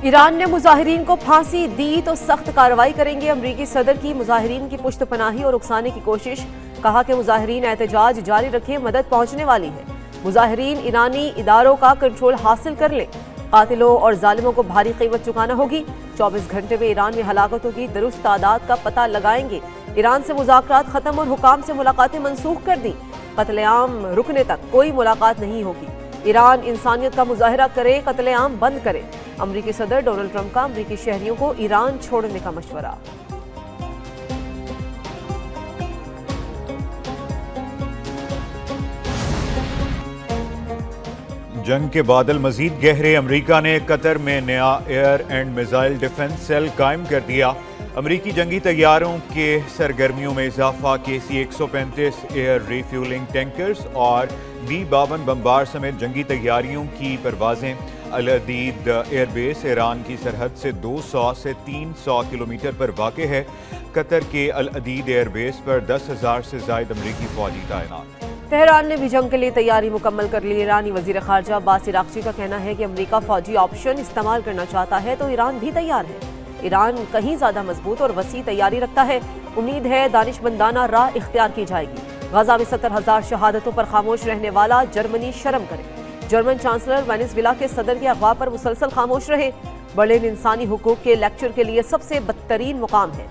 ایران نے مظاہرین کو پھانسی دی تو سخت کارروائی کریں گے۔ امریکی صدر کی مظاہرین کی پشت پناہی اور اکسانے کی کوشش، کہا کہ مظاہرین احتجاج جاری رکھیں، مدد پہنچنے والی ہے۔ مظاہرین ایرانی اداروں کا کنٹرول حاصل کر لیں، قاتلوں اور ظالموں کو بھاری قیمت چکانا ہوگی۔ 24 گھنٹے میں ایران میں ہلاکتوں کی درست تعداد کا پتہ لگائیں گے۔ ایران سے مذاکرات ختم اور حکام سے ملاقاتیں منسوخ کر دیں۔ قتل عام رکنے تک کوئی ملاقات نہیں ہوگی۔ ایران انسانیت کا مظاہرہ کرے، قتل عام بند کرے۔ امریکی صدر ڈونلڈ ٹرمپ کا امریکی شہریوں کو ایران چھوڑنے کا مشورہ۔ جنگ کے بادل مزید گہرے، امریکہ نے قطر میں نیا air and missile defence cell قائم کر دیا۔ امریکی جنگی طیاروں کے سرگرمیوں میں اضافہ، KC-135 ایئر ری فیولنگ ٹینکرز اور B-52 بمبار سمیت جنگی طیاریوں کی پروازیں۔ العدید ایئر بیس ایران کی سرحد سے 200 سے 300 کلومیٹر پر واقع ہے۔ قطر کے العدید ایئر بیس پر 10,000 سے زائد امریکی فوجی تعینات۔ تہران نے بھی جنگ کے لیے تیاری مکمل کر لی۔ ایرانی وزیر خارجہ عباس عراقچی کا کہنا ہے کہ امریکہ فوجی آپشن استعمال کرنا چاہتا ہے تو ایران بھی تیار ہے۔ ایران کہیں زیادہ مضبوط اور وسیع تیاری رکھتا ہے۔ امید ہے دانشمندانہ راہ اختیار کی جائے گی۔ غزہ میں 70,000 شہادتوں پر خاموش رہنے والا جرمنی شرم کرے۔ جرمن چانسلر وینزویلا کے صدر کے اغوا پر مسلسل خاموش رہے۔ برلن انسانی حقوق کے لیکچر کے لیے سب سے بدترین مقام ہے۔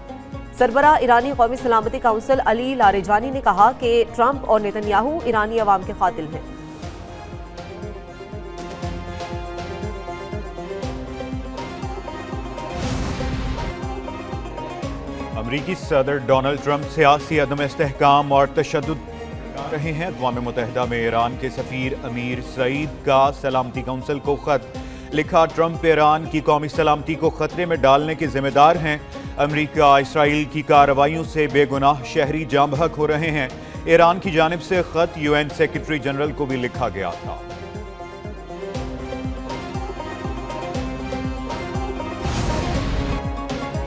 سربراہ ایرانی قومی سلامتی کونسل علی لاریجانی نے کہا کہ ٹرمپ اور نیتن یاہو ایرانی عوام کے قاتل ہیں۔ امریکی صدر ڈونلڈ ٹرمپ سیاسی عدم استحکام اور تشدد کر رہے ہیں۔ اقوام متحدہ میں ایران کے سفیر امیر سعید کا سلامتی کونسل کو خط لکھا۔ ٹرمپ ایران کی قومی سلامتی کو خطرے میں ڈالنے کے ذمہ دار ہیں۔ امریکہ اسرائیل کی کارروائیوں سے بے گناہ شہری جاں بحق ہو رہے ہیں۔ ایران کی جانب سے خط UN سیکرٹری جنرل کو بھی لکھا گیا تھا۔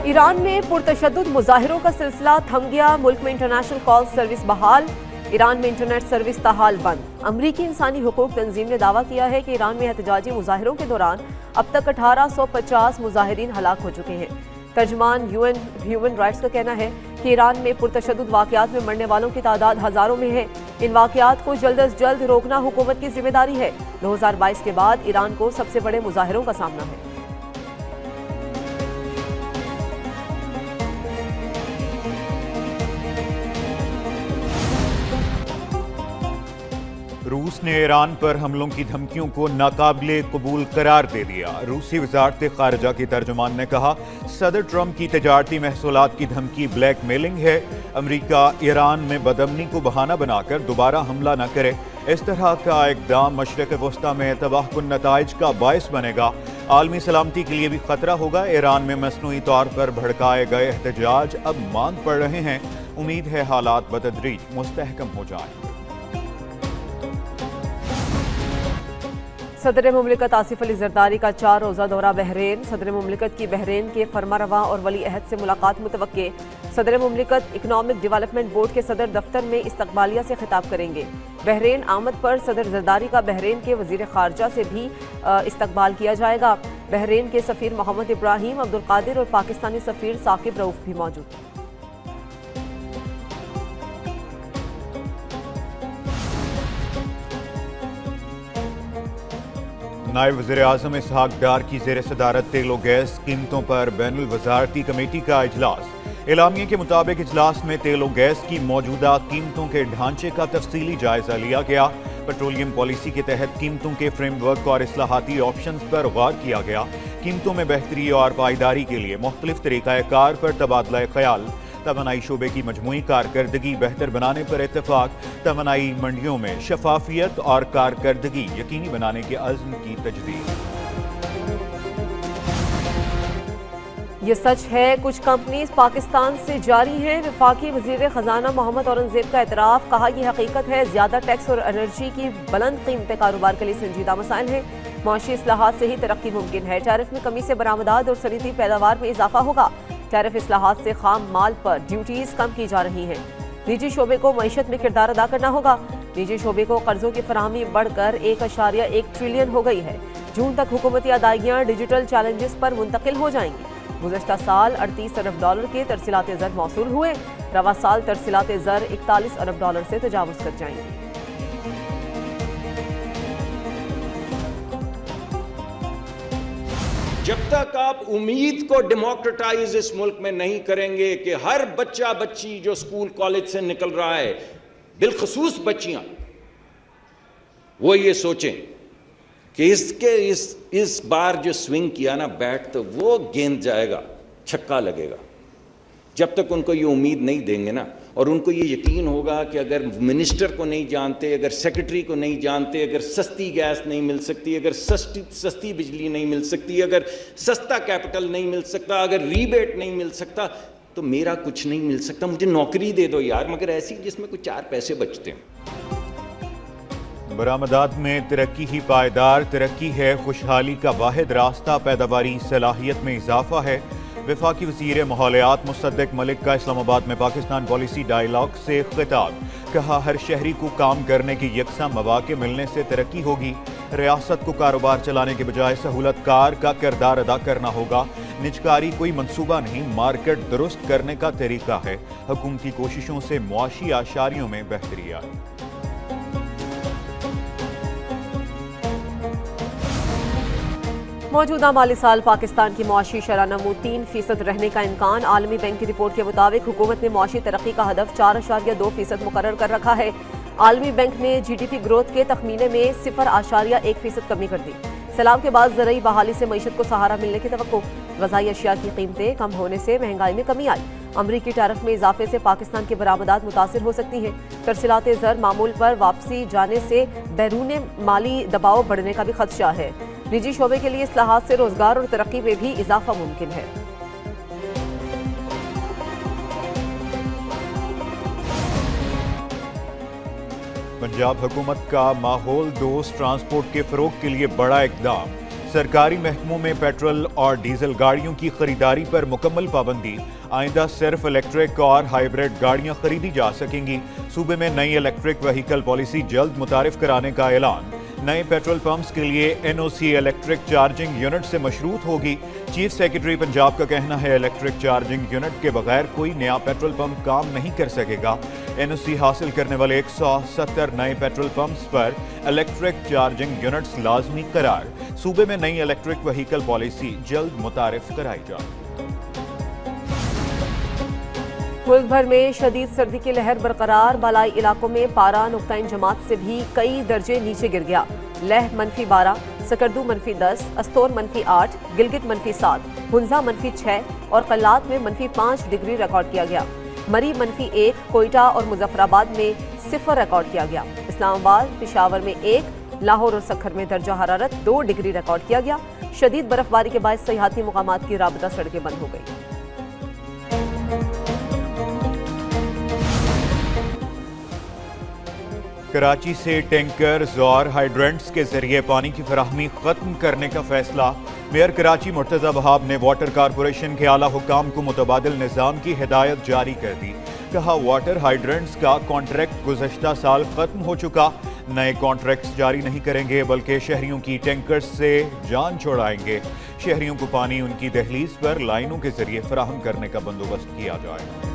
ایران میں پرتشدد مظاہروں کا سلسلہ تھم گیا۔ ملک میں انٹرنیشنل کال سروس بحال، ایران میں انٹرنیٹ سروس تاحال بند۔ امریکی انسانی حقوق تنظیم نے دعویٰ کیا ہے کہ ایران میں احتجاجی مظاہروں کے دوران اب تک 1850 مظاہرین ہلاک ہو چکے ہیں۔ ترجمان UN ہیومن رائٹس کا کہنا ہے کہ ایران میں پرتشدد واقعات میں مرنے والوں کی تعداد ہزاروں میں ہے۔ ان واقعات کو جلد از جلد روکنا حکومت کی ذمہ داری ہے۔ 2022 کے بعد ایران کو سب سے بڑے مظاہروں کا سامنا ہے۔ روس نے ایران پر حملوں کی دھمکیوں کو ناقابل قبول قرار دے دیا۔ روسی وزارت خارجہ کے ترجمان نے کہا، صدر ٹرمپ کی تجارتی محصولات کی دھمکی بلیک میلنگ ہے۔ امریکہ ایران میں بدامنی کو بہانہ بنا کر دوبارہ حملہ نہ کرے۔ اس طرح کا اقدام مشرق وسطی میں تباہ کن نتائج کا باعث بنے گا۔ عالمی سلامتی کے لیے بھی خطرہ ہوگا۔ ایران میں مصنوعی طور پر بھڑکائے گئے احتجاج اب ماند پڑ رہے ہیں۔ امید ہے حالات بتدریج مستحکم ہو جائیں۔ صدر مملکت آصف علی زرداری کا 4 روزہ دورہ بحرین۔ صدر مملکت کی بحرین کے فرمانروا اور ولی عہد سے ملاقات متوقع۔ صدر مملکت اکنامک ڈیولپمنٹ بورڈ کے صدر دفتر میں استقبالیہ سے خطاب کریں گے۔ بحرین آمد پر صدر زرداری کا بحرین کے وزیر خارجہ سے بھی استقبال کیا جائے گا۔ بحرین کے سفیر محمد ابراہیم عبدالقادر اور پاکستانی سفیر ثاقب رؤف بھی موجود ہیں۔ نائب وزیر اعظم اسحاق ڈار کی زیر صدارت تیل و گیس قیمتوں پر بین الوزارتی کمیٹی کا اجلاس۔ اعلامیے کے مطابق اجلاس میں تیل و گیس کی موجودہ قیمتوں کے ڈھانچے کا تفصیلی جائزہ لیا گیا۔ پیٹرولیم پالیسی کے تحت قیمتوں کے فریم ورک اور اصلاحاتی آپشنز پر غور کیا گیا۔ قیمتوں میں بہتری اور پائیداری کے لیے مختلف طریقہ کار پر تبادلہ خیال۔ توانائی شعبے کی مجموعی کارکردگی بہتر بنانے پر اتفاق۔ توانائی منڈیوں میں شفافیت اور کارکردگی یقینی بنانے کے عزم کی تجدید۔ یہ سچ ہے، کچھ کمپنیز پاکستان سے جاری ہیں۔ وفاقی وزیر خزانہ محمد اورنگزیب کا اعتراف، کہا یہ حقیقت ہے، زیادہ ٹیکس اور انرجی کی بلند قیمتیں کاروبار کے لیے سنجیدہ مسائل ہیں۔ معاشی اصلاحات سے ہی ترقی ممکن ہے۔ ٹیرف میں کمی سے برآمدات اور صنعتی پیداوار میں اضافہ ہوگا۔ ٹیرف اصلاحات سے خام مال پر ڈیوٹیز کم کی جا رہی ہیں۔ نجی شعبے کو معیشت میں کردار ادا کرنا ہوگا۔ نجی شعبے کو قرضوں کی فراہمی بڑھ کر 1.1 ٹریلین ہو گئی ہے۔ जून तक हुकूमती अदायगियाँ डिजिटल चैलेंजेस पर मुंतकिल हो जाएंगी। गुज़श्ता साल 38 अरब डॉलर के तरसीलात ज़र मौसूल हुए। रवा साल तरसीलात ज़र 41 अरब डॉलर से तजावुज़ कर जाएंगी। जब तक आप उम्मीद को डेमोक्रेटाइज इस मुल्क में नहीं करेंगे कि हर बच्चा बच्ची जो स्कूल कॉलेज से निकल रहा है, बिलखसूस बच्चियां, वो ये सोचें कि इस बार जो स्विंग किया ना बैट, तो वो गेंद जाएगा, छक्का लगेगा। जब तक उनको ये उम्मीद नहीं देंगे ना, और उनको ये यकीन होगा कि अगर मिनिस्टर को नहीं जानते, अगर सेक्रेटरी को नहीं जानते, अगर सस्ती गैस नहीं मिल सकती, अगर सस्ती बिजली नहीं मिल सकती, अगर सस्ता कैपिटल नहीं मिल सकता, अगर रीबेट नहीं मिल सकता, तो मेरा कुछ नहीं मिल सकता। मुझे नौकरी दे दो यार, मगर ऐसी जिसमें कुछ 4 पैसे बचते हैं। बरामदात में तरक्की ही पायदार तरक्की है, खुशहाली का वाहिद रास्ता पैदावारी सलाहियत में इजाफा है। वफाकी वज़ीर माहौलियात मुसद्दिक मलिक का इस्लामाबाद में पाकिस्तान पॉलिसी डायलॉग से खिताब। कहा, हर शहरी को काम करने की यकसा मौके मिलने से तरक्की होगी। रियासत को कारोबार चलाने के बजाय सहूलतकार का किरदार अदा करना होगा। निजकारी कोई मंसूबा नहीं, मार्केट दुरुस्त करने का तरीका है। हुकूमती कोशिशों से मुआशी आशारियों में बेहतरी आई। मौजूदा माली साल पाकिस्तान की मुआशी शरह नमू 3% रहने का इम्कान। आलमी बैंक की रिपोर्ट के मुताबिक हुकूमत ने मुआशी तरक्की का हदफ 4.2% मुकर्रर कर रखा है। आलमी बैंक ने GDP ग्रोथ के तखमीने में 0.1% कमी कर दी। सैलाब के बाद ज़रूरी बहाली से मईशत को सहारा मिलने की तवक्को। ग़ज़ाई अशिया की कीमतें कम होने से महंगाई में कमी आई। अमरीकी टैरिफ में इजाफे से पाकिस्तान की बरामदात मुतासिर हो सकती हैं। तरसीलात ज़र मामूल पर वापसी जाने से बैरून माली दबाव बढ़ने का भी खदशा है। निजी शोबे के लिए इस्लाहात से रोजगार और तरक्की में भी इजाफा मुमकिन है। पंजाब हुकूमत का माहौल दोस्त ट्रांसपोर्ट के फरोग के लिए बड़ा इकदाम। सरकारी महकमों में पेट्रोल और डीजल गाड़ियों की खरीदारी पर मुकम्मल पाबंदी। आइंदा सिर्फ इलेक्ट्रिक और हाइब्रिड गाड़ियां खरीदी जा सकेंगी। सूबे में नई इलेक्ट्रिक व्हीकल पॉलिसी जल्द मुतारिफ कराने का ऐलान। नए पेट्रोल पंप्स के लिए NOC इलेक्ट्रिक चार्जिंग यूनिट से मशरूत होगी। चीफ सेक्रेटरी पंजाब का कहना है, इलेक्ट्रिक चार्जिंग यूनिट के बगैर कोई नया पेट्रोल पंप काम नहीं कर सकेगा। NOC हासिल करने वाले 170 नए पेट्रोल पंप्स पर इलेक्ट्रिक चार्जिंग यूनिट्स लाजमी करार। सूबे में नई इलेक्ट्रिक व्हीकल पॉलिसी जल्द मुतारिफ कराई जाए। मुल्क भर में शदीद सर्दी की लहर बरकरार। बालाई इलाकों में पारा नुक्ता जमात से भी कई दर्जे नीचे गिर गया। लेह -12, सकरदू -10, अस्तोर -8, गिलगित -7, हुंजा -6 और कल्लात में -5 डिग्री रिकॉर्ड किया गया। मरी -1, कोयटा और मुजफ्फराबाद में 0 रिकॉर्ड किया गया। इस्लामाबाद, पिशावर में 1, लाहौर और सक्खर में दर्जा हरारत 2 डिग्री रिकॉर्ड किया गया। शदीद बर्फबारी के बाद सयाहती मुकामात की राबता सड़कें बंद हो गई। कराची से टैंकर्स और हाइड्रेंट्स के जरिए पानी की फराहमी खत्म करने का फैसला। मेयर कराची मुर्तज़ा वहाब ने वाटर कारपोरेशन के आला हुकाम को मुतबादिल निज़ाम की हिदायत जारी कर दी। कहा, वाटर हाइड्रेंट्स का कॉन्ट्रैक्ट गुज़श्ता साल खत्म हो चुका। नए कॉन्ट्रैक्ट्स जारी नहीं करेंगे, बल्कि शहरियों की टैंकर्स से जान छुड़ाएंगे। शहरियों को पानी उनकी दहलीज पर लाइनों के जरिए फराहम करने का बंदोबस्त किया जाए।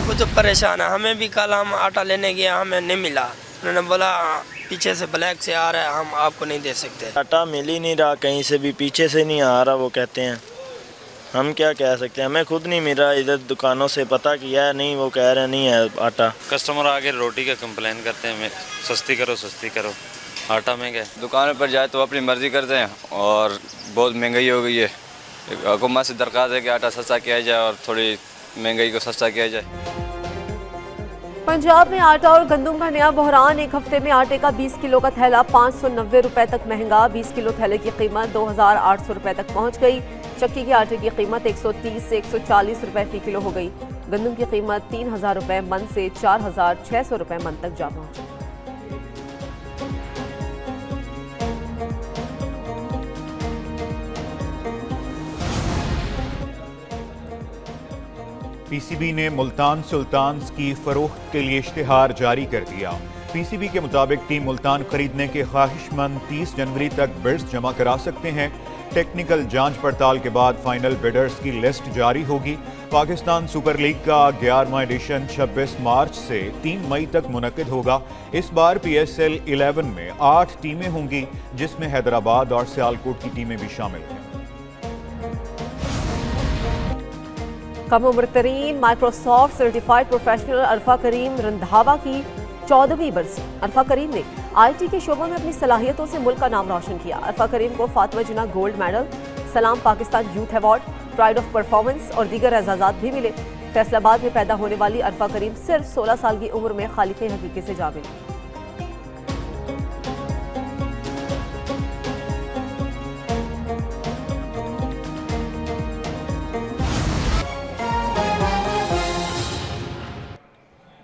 कुछ परेशान है, हमें भी कल हम आटा लेने गए, हमें नहीं मिला। उन्होंने बोला पीछे से ब्लैक से आ रहा है, हम आपको नहीं दे सकते। आटा मिल ही नहीं रहा, कहीं से भी पीछे से नहीं आ रहा, वो कहते हैं। हम क्या कह सकते हैं, हमें खुद नहीं मिल रहा। इधर दुकानों से पता किया है, नहीं, वो कह रहे नहीं है आटा। कस्टमर आगे रोटी का कंप्लेन करते हैं, सस्ती करो, आटा महंगा है। दुकानों पर जाए तो अपनी मर्जी करते हैं और बहुत महंगाई हो गई है। हुकूमत से दरख्वास्त है कि आटा सस्ता किया जाए और थोड़ी महंगाई को सस्ता किया जाए। पंजाब में आटा और गंदम का नया बहरान। एक हफ्ते में आटे का 20 किलो का थैला 590 रुपए तक महंगा। 20 किलो थैले की कीमत 2800 रुपए तक पहुंच गई। चक्की के आटे की कीमत 130 से 140 रुपए फी किलो हो गई। गंदम की कीमत 3000 रुपए मन से 4600 रुपए मन तक जा पहुंची। PCB ने मुल्तान सुल्तान्स की फरोख्त के लिए इश्तिहार जारी कर दिया। PCB के मुताबिक टीम मुल्तान खरीदने के ख्वाहिशमंद 30 जनवरी तक बिड्स जमा करा सकते हैं। टेक्निकल जांच पड़ताल के बाद फाइनल बिडर्स की लिस्ट जारी होगी। पाकिस्तान सुपर लीग का 11वां एडिशन 26 मार्च से 3 मई तक मुनक्किद होगा। इस बार PSL 11 में 8 टीमें होंगी, जिसमें हैदराबाद और सियालकोट की टीमें भी शामिल हैं। कम उम्र तरीन माइक्रोसॉफ्ट सर्टिफाइड प्रोफेशनल अरफा करीम रंधावा की 14वीं बरसी। अरफा करीम ने IT के शोबों में अपनी सलाहियतों से मुल्क का नाम रोशन किया। अरफा करीम को फातिमा जिन्ना गोल्ड मेडल, सलाम Pakistan youth award, pride of performance और दीगर एजाजात भी मिले। फैसलाबाद में पैदा होने वाली अरफा करीम सिर्फ 16 साल की उम्र में खालिक हकीकी से जा मिली।